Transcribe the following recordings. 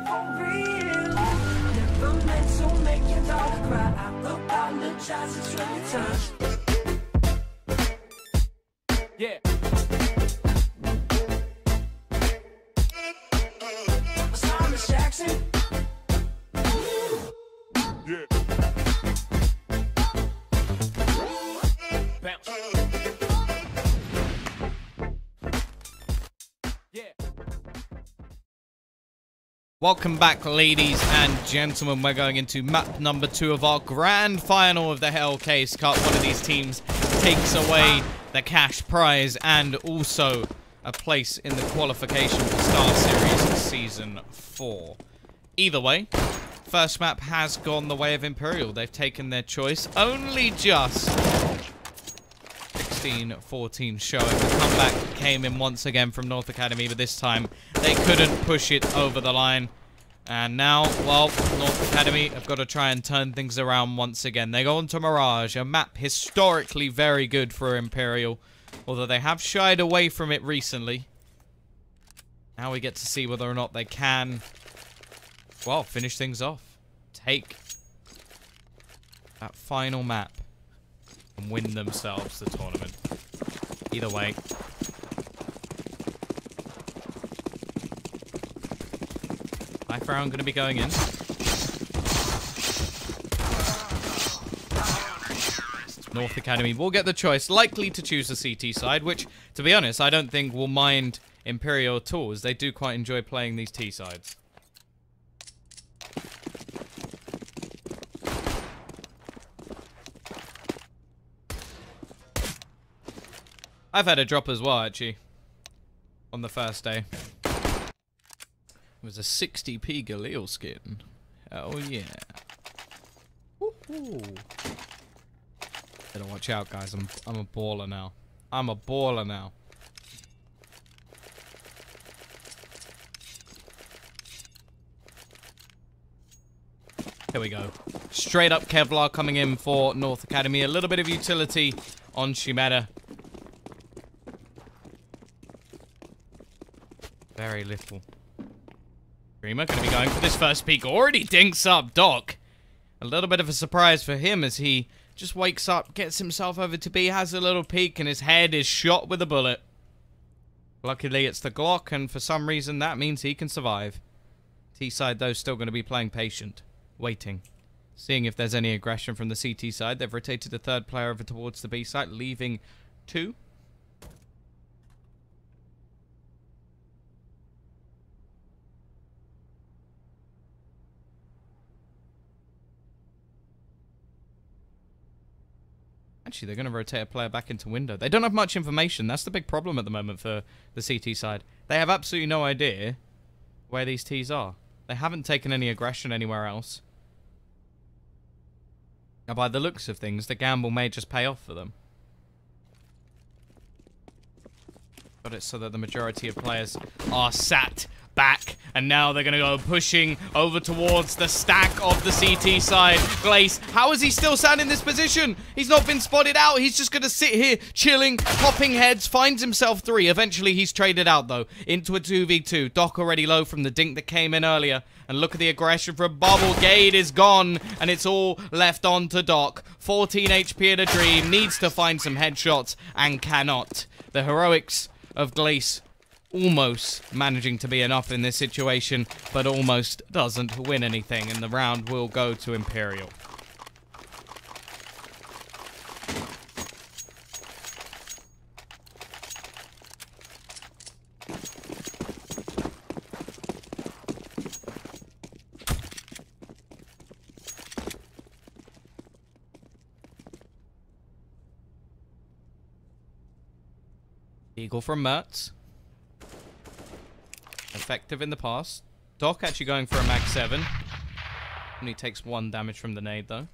for real. Never meant to make your dog cry. I apologize, it's really time. Yeah. Thomas Jackson. Yeah. Bounce. Yeah. Welcome back, ladies and gentlemen. We're going into map number 2 of our grand final of the Hellcase Cup. One of these teams takes away the cash prize and also a place in the qualification for Star Series Season 4. Either way, first map has gone the way of Imperial. They've taken their choice. Only just 16-14 showing. The comeback came in once again from North Academy, but this time they couldn't push it over the line. And now, well, North Academy have got to try and turn things around once again. They go on to Mirage, a map historically very good for Imperial, although they have shied away from it recently. Now we get to see whether or not they can, well, finish things off. Take that final map and win themselves the tournament. Either way. Life round going to be going in. North Academy will get the choice, likely to choose the CT side, which, to be honest, I don't think will mind Imperial at all, as they do quite enjoy playing these T sides. I've had a drop as well, actually, on the first day. It was a 60p Galil skin. Hell yeah. Woohoo. Better watch out, guys. I'm a baller now. I'm a baller now. Here we go. Straight up Kevlar coming in for North Academy. A little bit of utility on Shimada. Very little. Dreamer going to be going for this first peek. Already dinks up Doc. A little bit of a surprise for him as he just wakes up, gets himself over to B, has a little peek, and his head is shot with a bullet. Luckily, it's the Glock, and for some reason, that means he can survive. T-side, though, still going to be playing patient. Waiting. Seeing if there's any aggression from the CT side. They've rotated the third player over towards the B side, leaving 2. Actually, they're going to rotate a player back into window. They don't have much information. That's the big problem at the moment for the CT side. They have absolutely no idea where these Ts are. They haven't taken any aggression anywhere else. Now, by the looks of things, the gamble may just pay off for them. Got it so that the majority of players are sat back, and now they're going to go pushing over towards the stack of the CT side. Glace, how is he still sat in this position? He's not been spotted out. He's just going to sit here, chilling, popping heads, finds himself 3. Eventually, he's traded out, though, into a 2v2. Doc already low from the dink that came in earlier. And look at the aggression for a bubble. Gade is gone, and it's all left on to Doc. 14 HP at a dream, needs to find some headshots, and cannot. The heroics of Glace almost managing to be enough in this situation, but almost doesn't win anything, and the round will go to Imperial. Eagle from Mertz. Effective in the past. Doc actually going for a mag 7. Only takes 1 damage from the nade, though.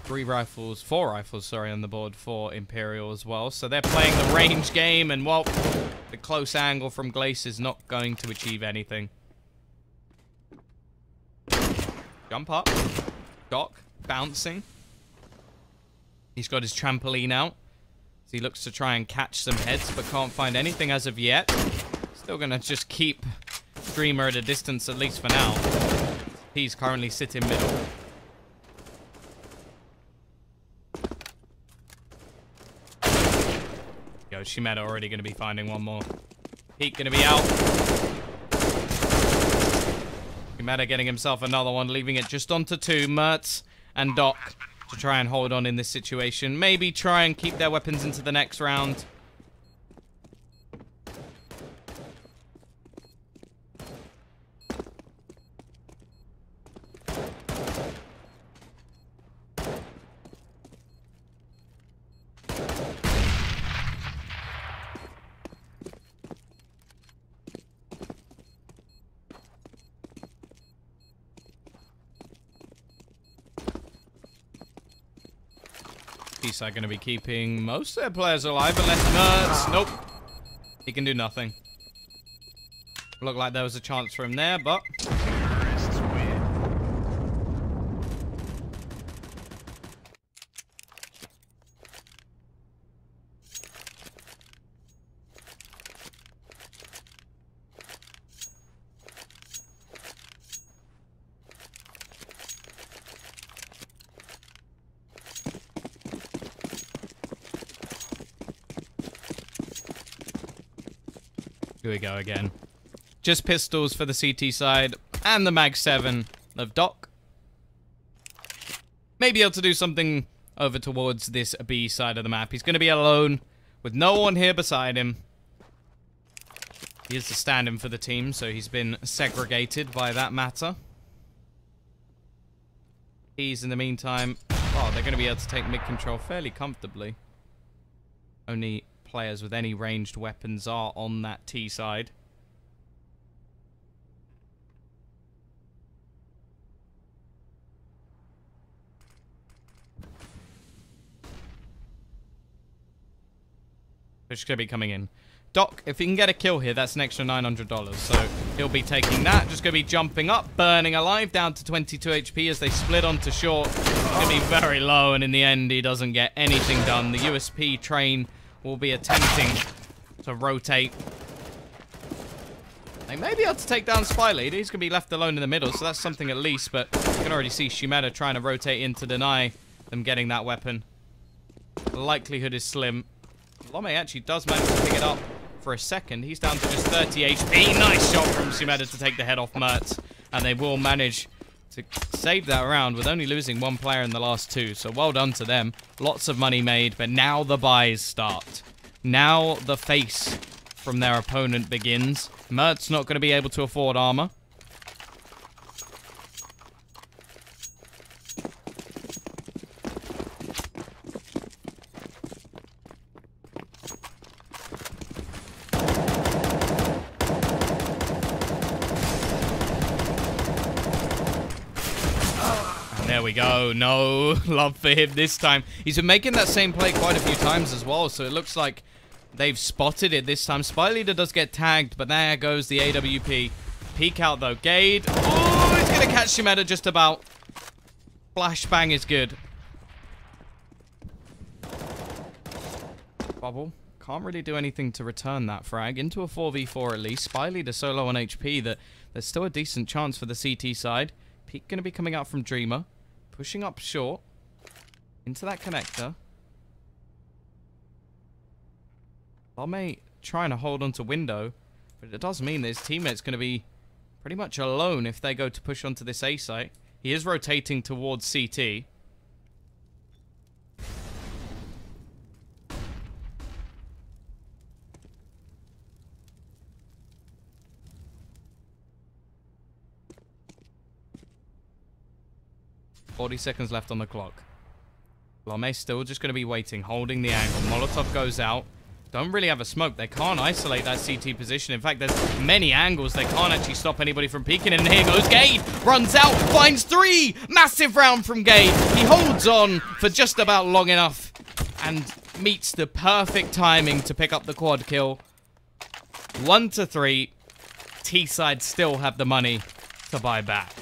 Four rifles, sorry, on the board for Imperial as well. So they're playing the range game, and, well, the close angle from Glace is not going to achieve anything. Jump up. Doc bouncing. He's got his trampoline out. As he looks to try and catch some heads, but can't find anything as of yet. Still gonna just keep Dreamer at a distance, at least for now. He's currently sitting middle. Yo, Shimeta already gonna be finding one more. Peak gonna be out. Shimeta getting himself another one, leaving it just onto 2. Mertz and Doc to try and hold on in this situation. Maybe try and keep their weapons into the next round. Are going to be keeping most of their players alive, unless Mertz. Nope. He can do nothing. Looked like there was a chance for him there, but... Here we go again. Just pistols for the CT side and the Mag 7 of Doc. Maybe able to do something over towards this B side of the map. He's going to be alone with no one here beside him. He is the stand-in for the team, so he's been segregated by that matter. He's in the meantime... Oh, they're going to be able to take mid-control fairly comfortably. Only players with any ranged weapons are on that T side. Which is going to be coming in. Doc, if he can get a kill here, that's an extra $900. So he'll be taking that. Just going to be jumping up, burning alive, down to 22 HP as they split onto short. It's going to be very low, and in the end, he doesn't get anything done. The USP train will be attempting to rotate. They may be able to take down Spy Leader. He's going to be left alone in the middle, so that's something at least. But you can already see Shimeta trying to rotate in to deny them getting that weapon. The likelihood is slim. Lome actually does manage to pick it up for a second. He's down to just 30 HP. Nice shot from Shimeta to take the head off Mertz. And they will manage to save that round with only losing one player in the last 2. So well done to them. Lots of money made, but now the buys start. Now the face from their opponent begins. Mertz not going to be able to afford armor. There we go. No love for him this time. He's been making that same play quite a few times as well, so it looks like they've spotted it this time. Spy Leader does get tagged, but there goes the AWP. Peek out, though. Gade. Oh, he's going to catch Shimeta just about. Flashbang is good. Bubble. Can't really do anything to return that frag. Into a 4v4 at least. Spy Leader so low on HP that there's still a decent chance for the CT side. Peek going to be coming out from Dreamer. Pushing up short. Into that connector. Lame trying to hold onto window. But it does mean that his teammate's going to be pretty much alone if they go to push onto this A site. He is rotating towards CT. $40 seconds left on the clock. Lame's still just going to be waiting, holding the angle. Molotov goes out. Don't really have a smoke. They can't isolate that CT position. In fact, there's many angles. They can't actually stop anybody from peeking. And here goes Gade. Runs out. Finds 3. Massive round from Gade. He holds on for just about long enough. And meets the perfect timing to pick up the quad kill. 1-3. T-side still have the money to buy back.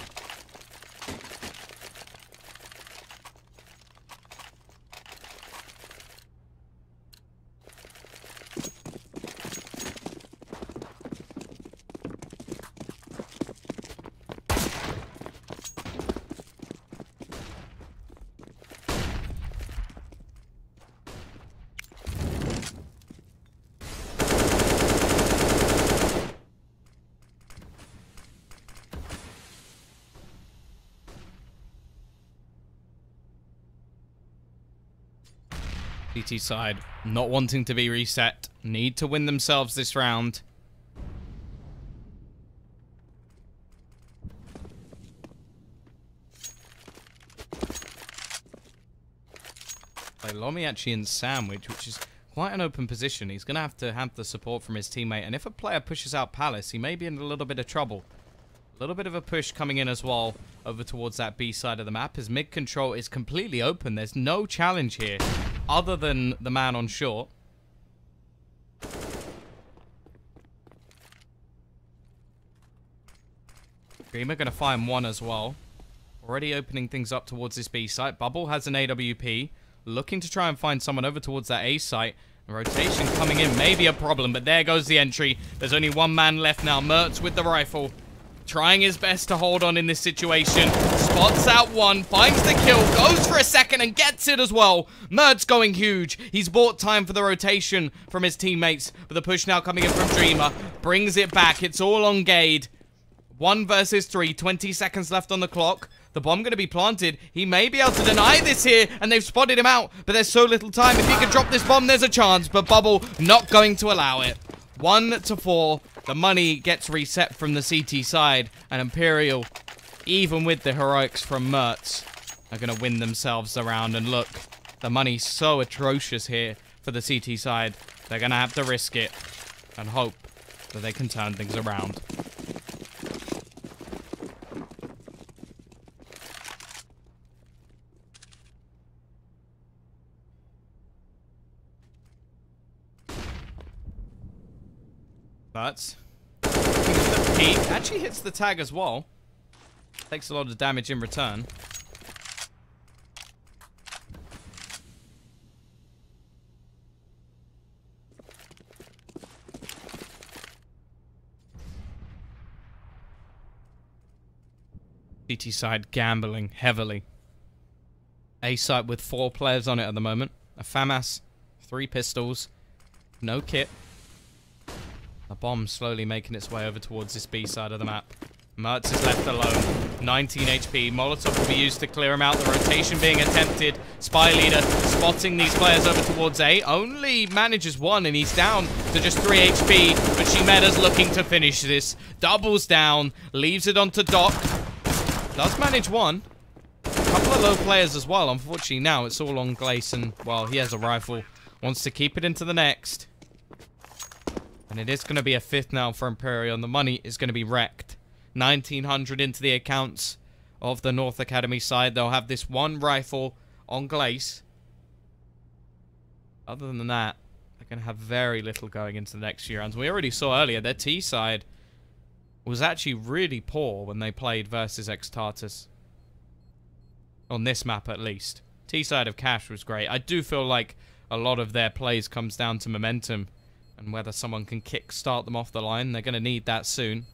CT side, not wanting to be reset. Need to win themselves this round. Play Lomiachi and Sandwich, which is quite an open position. He's going to have the support from his teammate. And if a player pushes out Palace, he may be in a little bit of trouble. A little bit of a push coming in as well over towards that B side of the map as mid control is completely open. There's no challenge here other than the man on short. Dreamer going to find one as well. Already opening things up towards this B site. Bubble has an AWP. Looking to try and find someone over towards that A site. Rotation coming in may be a problem, but there goes the entry. There's only one man left now. Mertz with the rifle. Trying his best to hold on in this situation. Spots out one, finds the kill, goes for a second and gets it as well. Mertz going huge. He's bought time for the rotation from his teammates. But the push now coming in from Dreamer. Brings it back. It's all on Gade. 1 versus 3. 20 seconds left on the clock. The bomb going to be planted. He may be able to deny this here, and they've spotted him out. But there's so little time. If he can drop this bomb, there's a chance. But Bubble not going to allow it. 1-4. The money gets reset from the CT side. And Imperial, even with the heroics from Mertz, are going to win themselves the round. And look, the money's so atrocious here for the CT side. They're going to have to risk it and hope that they can turn things around. But the peak actually hits the tag as well. Takes a lot of damage in return. CT side gambling heavily. A site with 4 players on it at the moment. A FAMAS, 3 pistols, no kit. A bomb slowly making its way over towards this B side of the map. Mertz is left alone. 19 HP. Molotov will be used to clear him out. The rotation being attempted. Spy leader spotting these players over towards A. Only manages 1 and he's down to just 3 HP. But Shimeda's looking to finish this. Doubles down. Leaves it onto Doc. Does manage 1. A couple of low players as well. Unfortunately now it's all on Gleason. Well, he has a rifle. Wants to keep it into the next. And it is going to be a 5th now for Imperial. And the money is going to be wrecked. 1900 into the accounts of the North Academy side. They'll have this 1 rifle on Glace. Other than that, they're going to have very little going into the next few rounds. We already saw earlier their T side was actually really poor when they played versus Extartus. On this map at least. T side of Cash was great. I do feel like a lot of their plays comes down to momentum. And whether someone can kick-start them off the line. They're going to need that soon.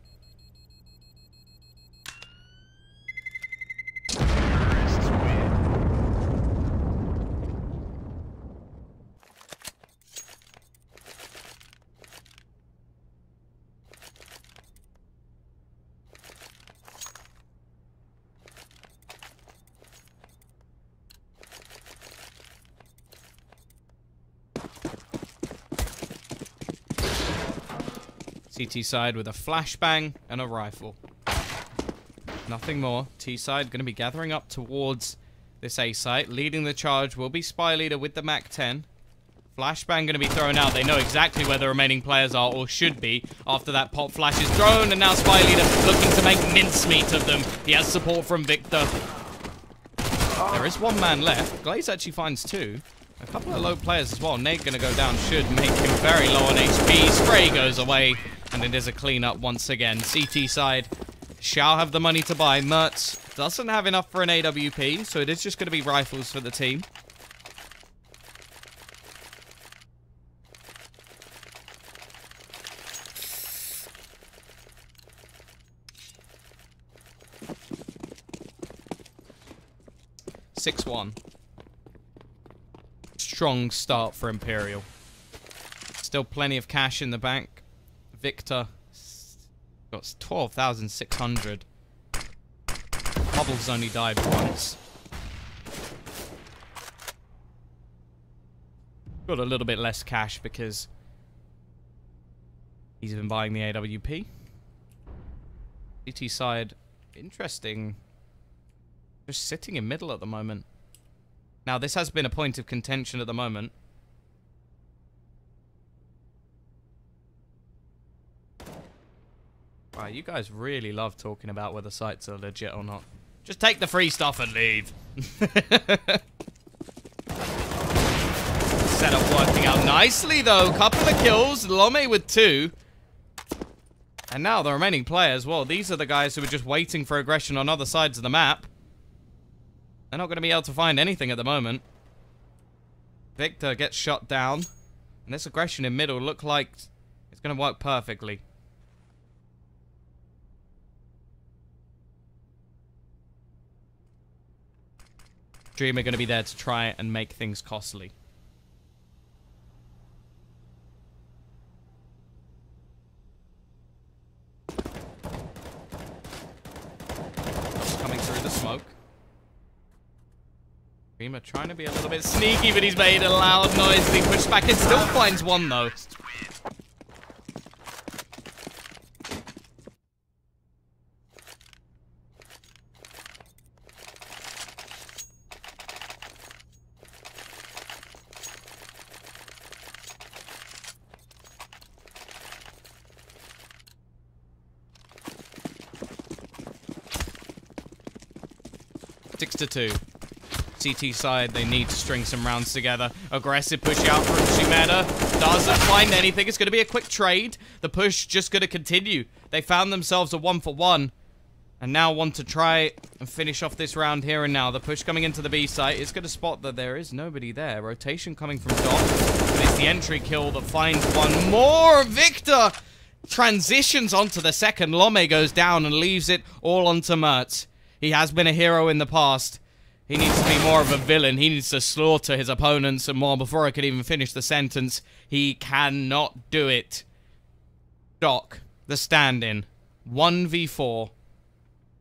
CT side with a flashbang and a rifle. Nothing more. T side going to be gathering up towards this A site. Leading the charge will be Spy Leader with the MAC-10. Flashbang going to be thrown out. They know exactly where the remaining players are, or should be, after that pop flash is thrown. And now Spy Leader looking to make mincemeat of them. He has support from Victor. There is 1 man left. Glaze actually finds 2. A couple of low players as well. Nate going to go down should make him very low on HP. Spray goes away. And it is a cleanup once again. CT side shall have the money to buy. Mertz doesn't have enough for an AWP, so it is just going to be rifles for the team. (6-1). Strong start for Imperial. Still plenty of cash in the bank. Victor got 12,600. Bubble's only died once. Got a little bit less cash because he's been buying the AWP. CT side, interesting. Just sitting in middle at the moment. Now, this has been a point of contention at the moment. Wow, you guys really love talking about whether sites are legit or not. Just take the free stuff and leave. Setup working out nicely, though. Couple of kills. Lome with 2. And now the remaining players, well, these are the guys who are just waiting for aggression on other sides of the map. They're not going to be able to find anything at the moment. Victor gets shot down. And this aggression in middle look like it's going to work perfectly. Dream are going to be there to try and make things costly. Coming through the smoke. Dreamer trying to be a little bit sneaky, but he's made a loud noise as he pushed back. It still finds one, though. Six to 2. CT side, they need to string some rounds together. Aggressive push out from Shimeda. Doesn't find anything. It's going to be a quick trade. The push just going to continue. They found themselves a 1-for-1. And now want to try and finish off this round here and now. The push coming into the B site. It's going to spot that there is nobody there. Rotation coming from Doc. But it's the entry kill that finds one more. Victor transitions onto the second. Lome goes down and leaves it all onto Mertz. He has been a hero in the past. He needs to be more of a villain. He needs to slaughter his opponents and more. Before I could even finish the sentence, he cannot do it. Doc, the stand-in. 1v4.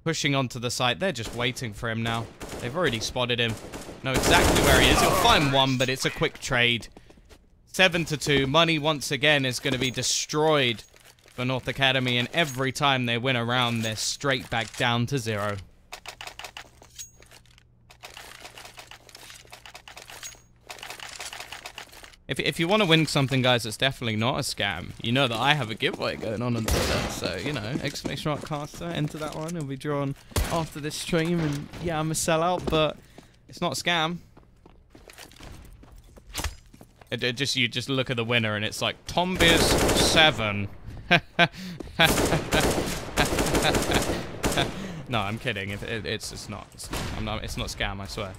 Pushing onto the site. They're just waiting for him now. They've already spotted him. Know exactly where he is. He'll find one, but it's a quick trade. 7 to 2. Money once again is going to be destroyed for North Academy. And every time they win a round, they're straight back down to 0. If you want to win something, guys, it's definitely not a scam. You know that I have a giveaway going on Twitter, so, you know, exclamation mark caster, enter that one. It'll be drawn after this stream, and yeah, I'm a sellout, but it's not a scam. You just look at the winner, and it's like, Tombiz 7. No, I'm kidding. It's not scam, I swear.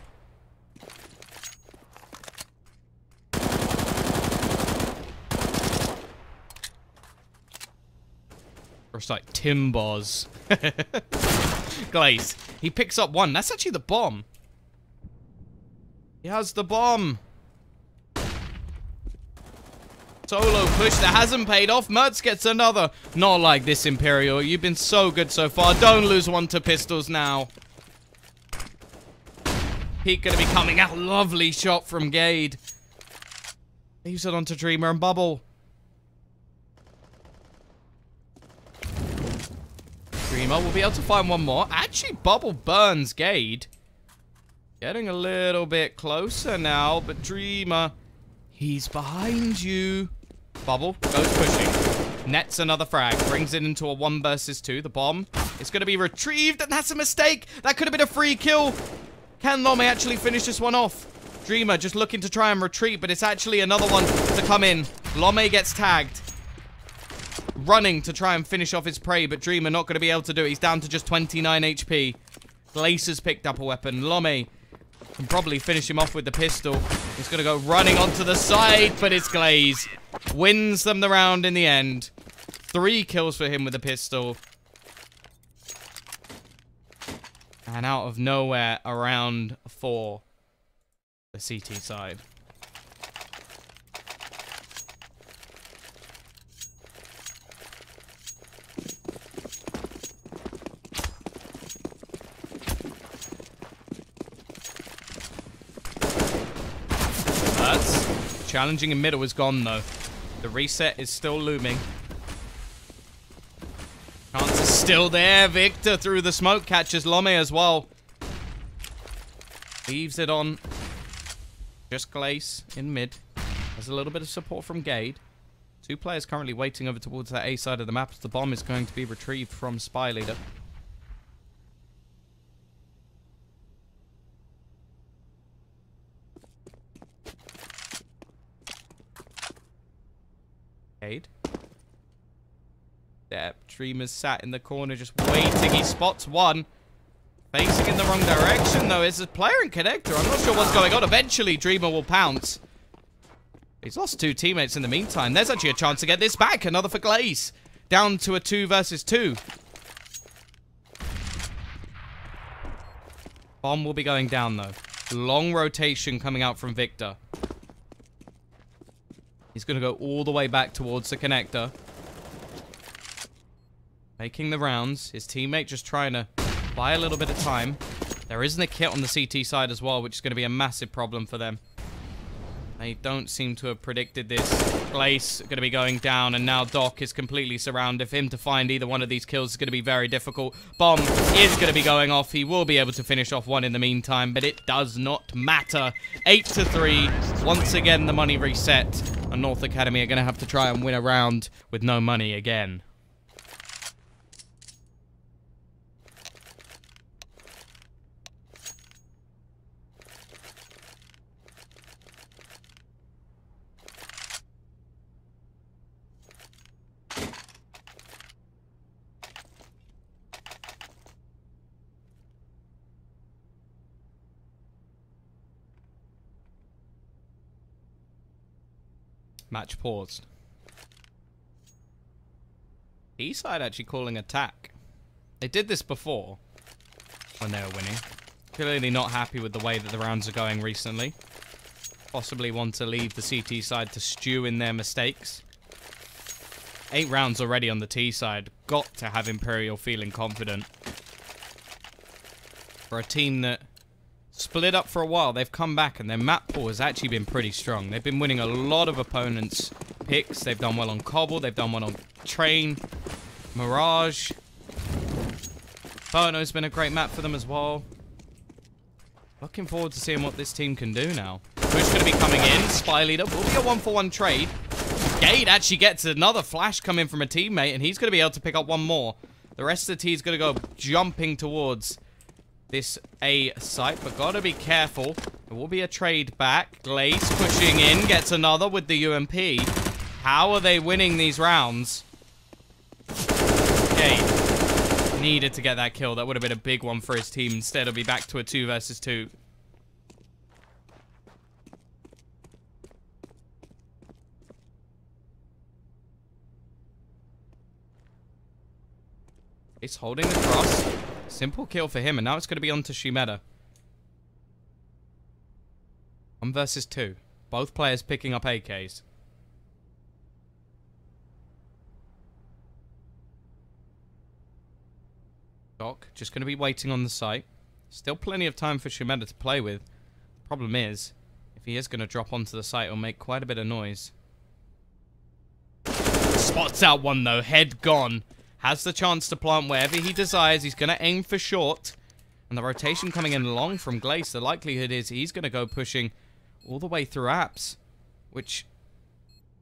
It's like Timbos. Glaze. He picks up one. That's actually the bomb. He has the bomb. Solo push that hasn't paid off. Mertz gets another. Not like this, Imperial. You've been so good so far. Don't lose one to pistols now. Peak gonna be coming out. Lovely shot from Gade. Leaves it onto Dreamer and Bubble. Dreamer will be able to find one more. Actually, Bubble burns Gade. Getting a little bit closer now, but Dreamer, he's behind you. Bubble goes pushing. Nets another frag. Brings it into a 1 versus 2. The bomb is going to be retrieved, and that's a mistake. That could have been a free kill. Can Lome actually finish this one off? Dreamer just looking to try and retreat, but it's actually another one to come in. Lome gets tagged. Running to try and finish off his prey, but Dreamer not going to be able to do it. He's down to just 29 HP. Glace has picked up a weapon. Lome can probably finish him off with the pistol. He's going to go running onto the side, but it's Glaze. Wins them the round in the end. 3 kills for him with the pistol. And out of nowhere, around 4. The CT side. Challenging in middle is gone, though. The reset is still looming. Chance is still there. Victor through the smoke catches Lome as well. Leaves it on. Just Glace in mid. Has a little bit of support from Gade. 2 players currently waiting over towards that A side of the map. The bomb is going to be retrieved from Spy Leader. Gade. There, Dreamer's sat in the corner just waiting. He spots one. Facing in the wrong direction, though. It's a player in connector. I'm not sure what's going on. Eventually, Dreamer will pounce. He's lost 2 teammates in the meantime. There's actually a chance to get this back. Another for Glace. Down to a 2 versus 2. Bomb will be going down, though. Long rotation coming out from Victor. He's going to go all the way back towards the connector. Making the rounds. His teammate just trying to buy a little bit of time. There isn't a kit on the CT side as well, which is going to be a massive problem for them. They don't seem to have predicted this. Glace going to be going down, and now Doc is completely surrounded. For him to find either one of these kills is going to be very difficult. Bomb is going to be going off. He will be able to finish off one in the meantime, but it does not matter. 8-3. Once again, the money reset. And North Academy are going to have to try and win a round with no money again. Match paused. E-side actually calling attack. They did this before when they were winning. Clearly not happy with the way that the rounds are going recently. Possibly want to leave the CT side to stew in their mistakes. 8 rounds already on the T side. Got to have Imperial feeling confident. For a team that split up for a while, they've come back and their map pool has actually been pretty strong. They've been winning a lot of opponents' picks. They've done well on Cobble. They've done well on Train. Mirage. Inferno's been a great map for them as well. Looking forward to seeing what this team can do now. Push going to be coming in. Spy Leader will be a 1-for-1 trade. Gade actually gets another flash coming from a teammate, and he's going to be able to pick up one more. The rest of the team is going to go jumping towards this A site, but gotta be careful. There will be a trade back. Glace pushing in, gets another with the UMP. How are they winning these rounds? Okay, needed to get that kill. That would have been a big one for his team. Instead, it'll be back to a 2 versus 2. He's holding the cross. Simple kill for him, and now it's going to be on to Shimeda. 1 versus 2. Both players picking up AKs. Doc just going to be waiting on the site. Still plenty of time for Shimeda to play with. The problem is, if he is going to drop onto the site, it'll make quite a bit of noise. Spots out one though, head gone. Has the chance to plant wherever he desires. He's going to aim for short. And the rotation coming in long from Glace. The likelihood is he's going to go pushing all the way through apps. Which,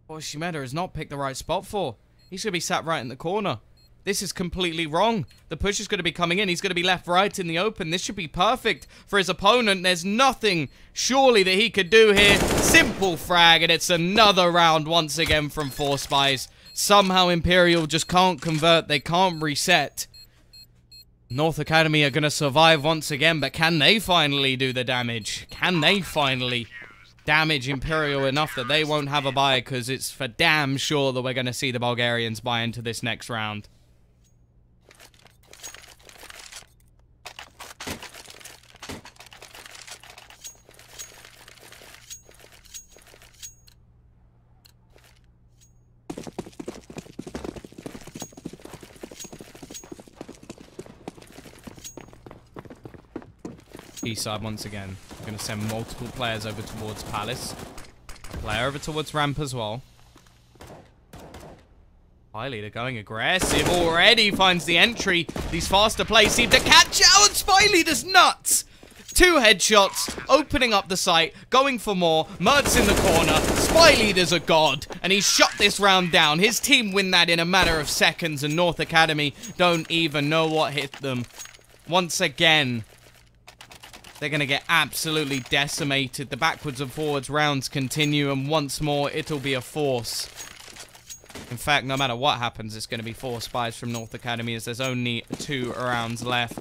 Shimeda has not picked the right spot for. He's going to be sat right in the corner. This is completely wrong. The push is going to be coming in. He's going to be left right in the open. This should be perfect for his opponent. There's nothing, surely, that he could do here. Simple frag, and it's another round once again from 4 Spies. Somehow Imperial just can't convert. They can't reset. North Academy are going to survive once again, but can they finally do the damage? Can they finally damage Imperial enough that they won't have a buy? Because it's for damn sure that we're going to see the Bulgarians buy into this next round. East side once again. Going to send multiple players over towards Palace. Player over towards ramp as well. Spy Leader going aggressive already. Finds the entry. These faster plays seem to catch out. Spy Leader's nuts. 2 headshots, opening up the site, going for more. Mert's in the corner. Spy Leader's a god, and he's shut this round down. His team win that in a matter of seconds, and North Academy don't even know what hit them. Once again, they're going to get absolutely decimated. The backwards and forwards rounds continue, and once more, it'll be a force. In fact, no matter what happens, it's going to be 4 spies from North Academy, as there's only 2 rounds left.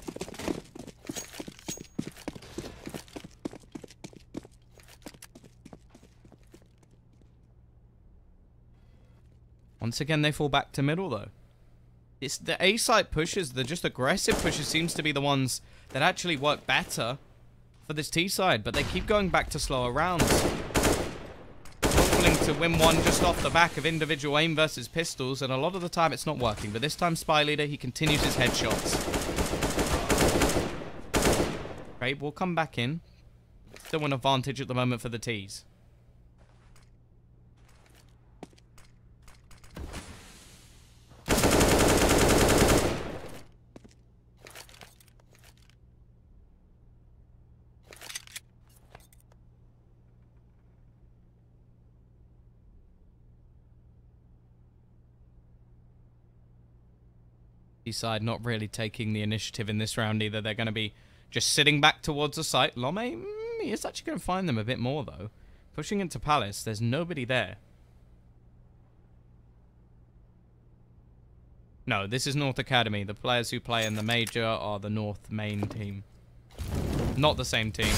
Once again, they fall back to middle, though. It's the A-site pushes, the just aggressive pushes, seems to be the ones that actually work better for this T-side, but they keep going back to slower rounds. Hoping to win one just off the back of individual aim versus pistols, and a lot of the time it's not working. But this time, Spy Leader, he continues his headshots. Right, we'll come back in. Still an advantage at the moment for the T's. Side not really taking the initiative in this round either. They're going to be just sitting back towards the site. Lome, he is actually going to find them a bit more, though. Pushing into Palace, there's nobody there. No, this is North Academy. The players who play in the major are the North main team. Not the same team.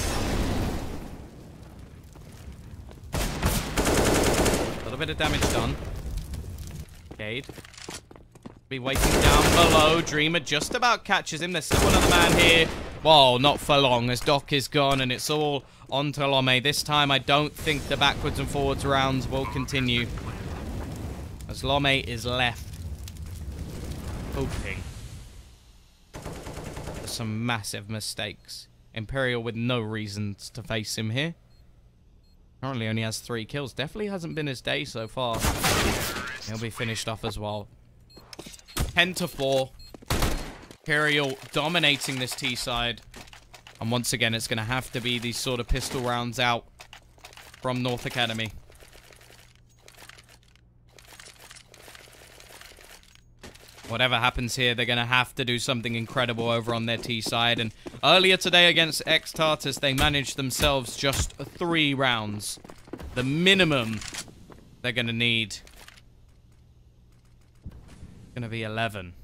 A little bit of damage done. Gade. Be waiting down below. Dreamer just about catches him. There's still another man here. Whoa, not for long as Doc is gone and it's all on to Lome. This time I don't think the backwards and forwards rounds will continue, as Lome is left hoping for some massive mistakes. Imperial with no reasons to face him here. Currently only has 3 kills. Definitely hasn't been his day so far. He'll be finished off as well. 10-4. Imperial dominating this T side. And once again, it's going to have to be these sort of pistol rounds out from North Academy. Whatever happens here, they're going to have to do something incredible over on their T side. And earlier today against X-Tartus, they managed themselves just 3 rounds. The minimum they're going to need going to be 11.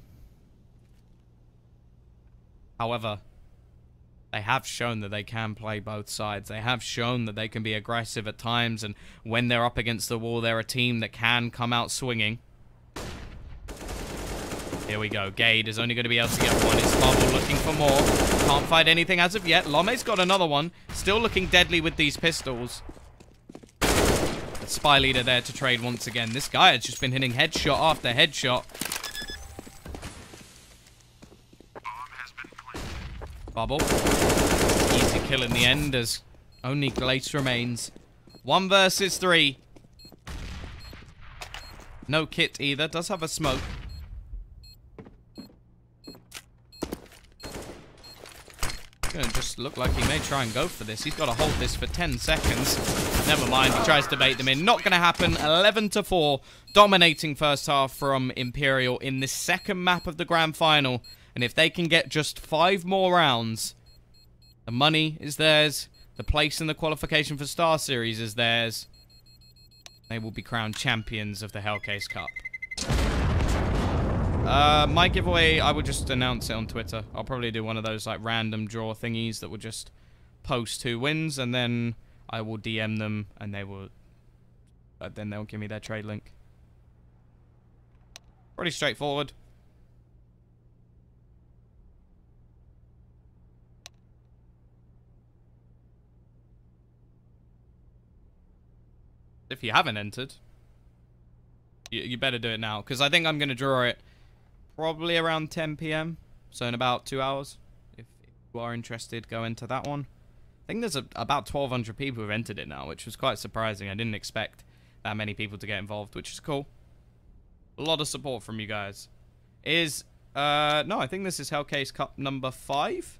However, they have shown that they can play both sides. They have shown that they can be aggressive at times, and when they're up against the wall, they're a team that can come out swinging. Here we go. Gade is only going to be able to get one. It's Bubble looking for more. Can't find anything as of yet. Lome's got another one. Still looking deadly with these pistols. Spy Leader there to trade once again. This guy has just been hitting headshot after headshot. Bubble. Easy kill in the end as only Glace remains. 1 versus 3. No kit either. Does have a smoke. Gonna just look like he may try and go for this. He's got to hold this for 10 seconds. Never mind. He tries to bait them in. Not gonna happen. 11-4. Dominating first half from Imperial in the second map of the grand final. And if they can get just 5 more rounds, the money is theirs. The place in the qualification for Star Series is theirs. They will be crowned champions of the Hellcase Cup. My giveaway, I will just announce it on Twitter. I'll probably do one of those like random draw thingies that will just post who wins, and then I will DM them, and they will. Then they'll give me their trade link. Pretty straightforward. If you haven't entered, you better do it now, because I think I'm going to draw it probably around 10 PM, so in about 2 hours. If you are interested, go into that one. I think there's about 1,200 people who've entered it now, which was quite surprising. I didn't expect that many people to get involved, which is cool. A lot of support from you guys. No, I think this is Hellcase Cup number 5.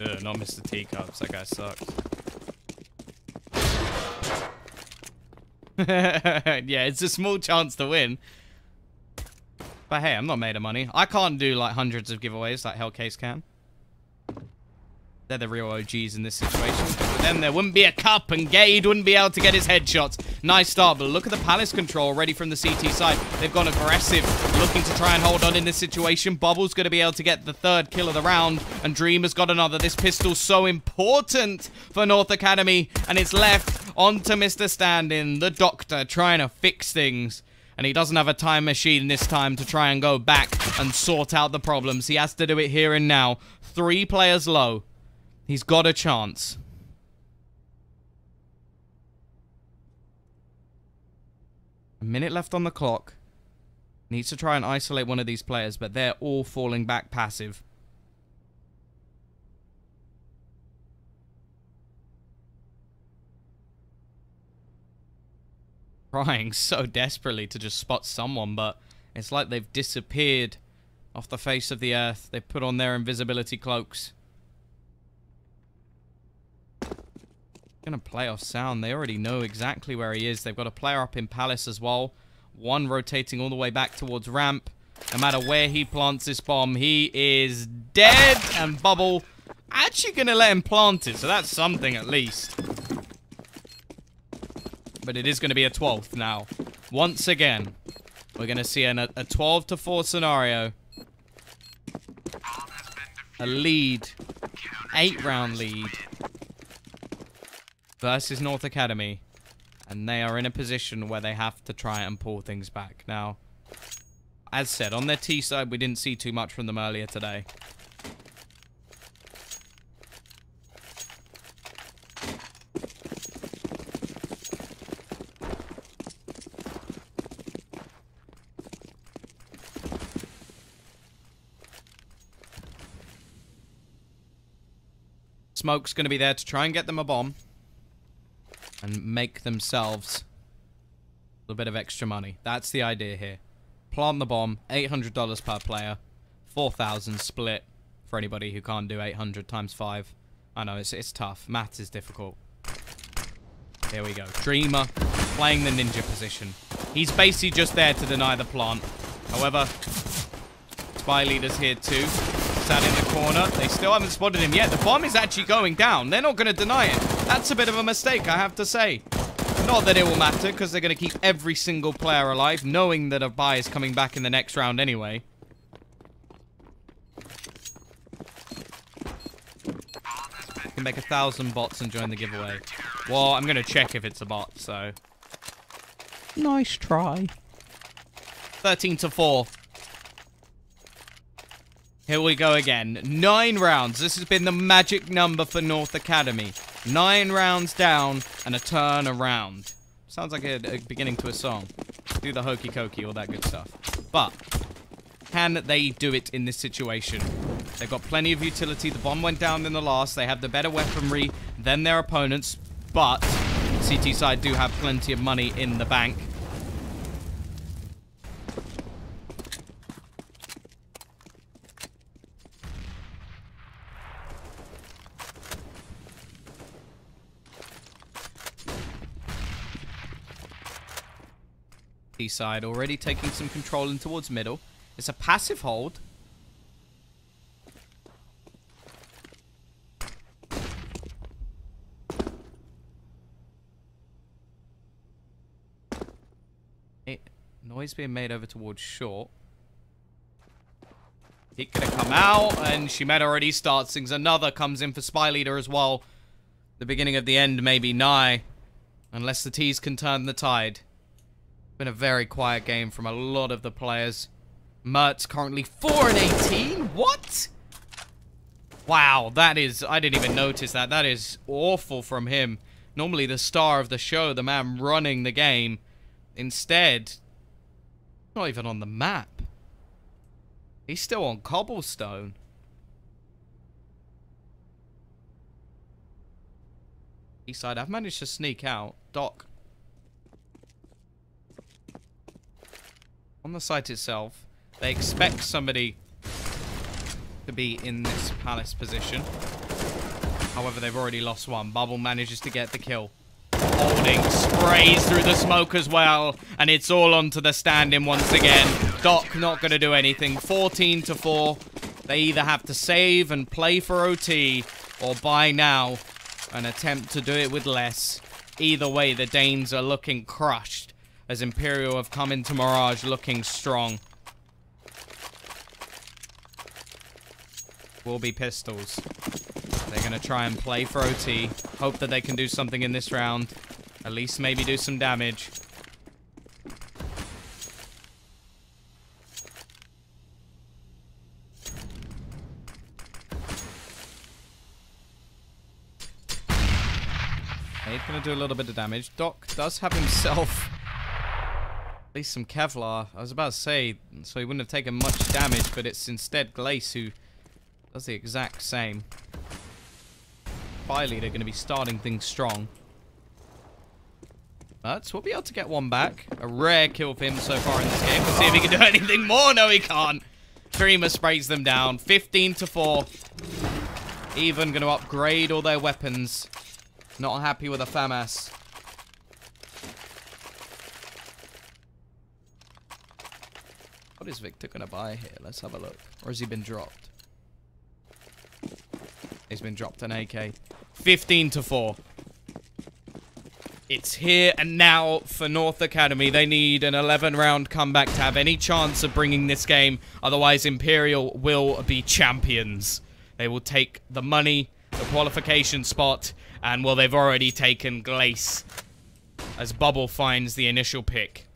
Ugh, not Mr. Teacups. That guy sucks. Yeah, it's a small chance to win. But hey, I'm not made of money. I can't do like hundreds of giveaways like Hellcase can. They're the real OGs in this situation. But then there wouldn't be a cup and Gade wouldn't be able to get his headshots. Nice start, but look at the Palace control already from the CT side. They've gone aggressive, looking to try and hold on in this situation. Bubble's going to be able to get the 3rd kill of the round, and Dreamer's got another. This pistol's so important for North Academy, and it's left onto Mr. Stand-In, the doctor, trying to fix things. And he doesn't have a time machine this time to try and go back and sort out the problems. He has to do it here and now. 3 players low. He's got a chance. A minute left on the clock. Needs to try and isolate one of these players, but they're all falling back passive. Trying so desperately to just spot someone, but it's like they've disappeared off the face of the earth. They've put on their invisibility cloaks. Gonna play off sound. They already know exactly where he is. They've got a player up in Palace as well. One rotating all the way back towards ramp. No matter where he plants this bomb, he is dead. And Bubble actually gonna let him plant it, so that's something at least. But it is gonna be a 12th now. Once again, we're gonna see a 12-4 scenario. A lead. 8-round lead. Versus North Academy, and they are in a position where they have to try and pull things back. Now, as said, on their T side, we didn't see too much from them earlier today. Smoke's going to be there to try and get them a bomb. And make themselves a little bit of extra money. That's the idea here. Plant the bomb, $800 per player, 4,000 split for anybody who can't do 800 times 5. I know, it's tough. Math is difficult. Here we go. Dreamer playing the ninja position. He's basically just there to deny the plant. However, Spy Leader's here too. Sat in the corner. They still haven't spotted him yet. The bomb is actually going down. They're not going to deny it. That's a bit of a mistake, I have to say. Not that it will matter, because they're going to keep every single player alive, knowing that a buy is coming back in the next round anyway. You can make 1,000 bots and join the giveaway. Well, I'm going to check if it's a bot, so... Nice try. 13-4. Here we go again. 9 rounds. This has been the magic number for North Academy. 9 rounds down and a turn around. Sounds like a beginning to a song. Do the hokey cokey, all that good stuff. But can they do it in this situation? They've got plenty of utility. The bomb went down in the last. They have the better weaponry than their opponents. But CT side do have plenty of money in the bank. Side already taking some control in towards middle. It's a passive hold. Noise being made over towards short. He's gonna come out, and Shimed already starts things. Another comes in for Spy Leader as well. The beginning of the end may be nigh, unless the T's can turn the tide. Been a very quiet game from a lot of the players. Mertz currently 4-18. What? Wow, that is... I didn't even notice that. That is awful from him. Normally the star of the show, the man running the game. Instead, not even on the map. He's still on cobblestone. Eastside, I've managed to sneak out. Doc. On the site itself, they expect somebody to be in this palace position. However, they've already lost one. Bubble manages to get the kill. Holding, sprays through the smoke as well. And it's all onto the stand-in once again. Doc not going to do anything. 14-4. They either have to save and play for OT, or buy now and attempt to do it with less. Either way, the Danes are looking crushed, as Imperial have come into Mirage looking strong. Will be pistols. They're going to try and play for OT. Hope that they can do something in this round. At least maybe do some damage. He's going to do a little bit of damage. Doc does have himself at least some Kevlar. I was about to say, so he wouldn't have taken much damage, but it's instead Glace who does the exact same. Finally, they're going to be starting things strong. But we'll be able to get one back. A rare kill for him so far in this game. We'll see if he can do anything more. No, he can't. Dreamer sprays them down. 15-4. Even going to upgrade all their weapons. Not happy with a FAMAS. What is Victor going to buy here? Let's have a look. Or has he been dropped? He's been dropped an AK. 15-4. It's here and now for North Academy. They need an 11-round comeback to have any chance of bringing this game. Otherwise, Imperial will be champions. They will take the money, the qualification spot, and, well, they've already taken Glace as Bubble finds the initial pick.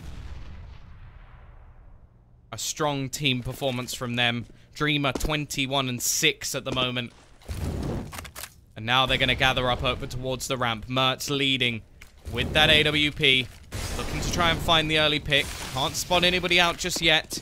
A strong team performance from them. Dreamer 21-6 at the moment. And now they're going to gather up over towards the ramp. Mertz leading with that AWP. Looking to try and find the early pick. Can't spot anybody out just yet.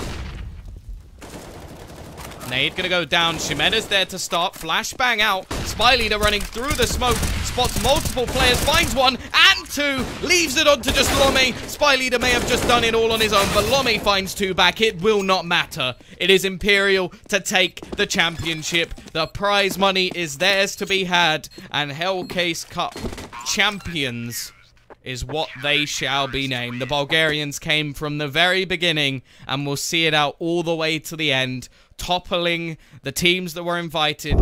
Nade gonna go down. Shimeda's there to start. Flashbang out. Spy Leader running through the smoke. Spots multiple players. Finds one and two. Leaves it on to just Lome. Spy Leader may have just done it all on his own, but Lome finds two back. It will not matter. It is Imperial to take the championship. The prize money is theirs to be had. And Hellcase Cup champions is what they shall be named. The Bulgarians came from the very beginning and will see it out all the way to the end, toppling the teams that were invited.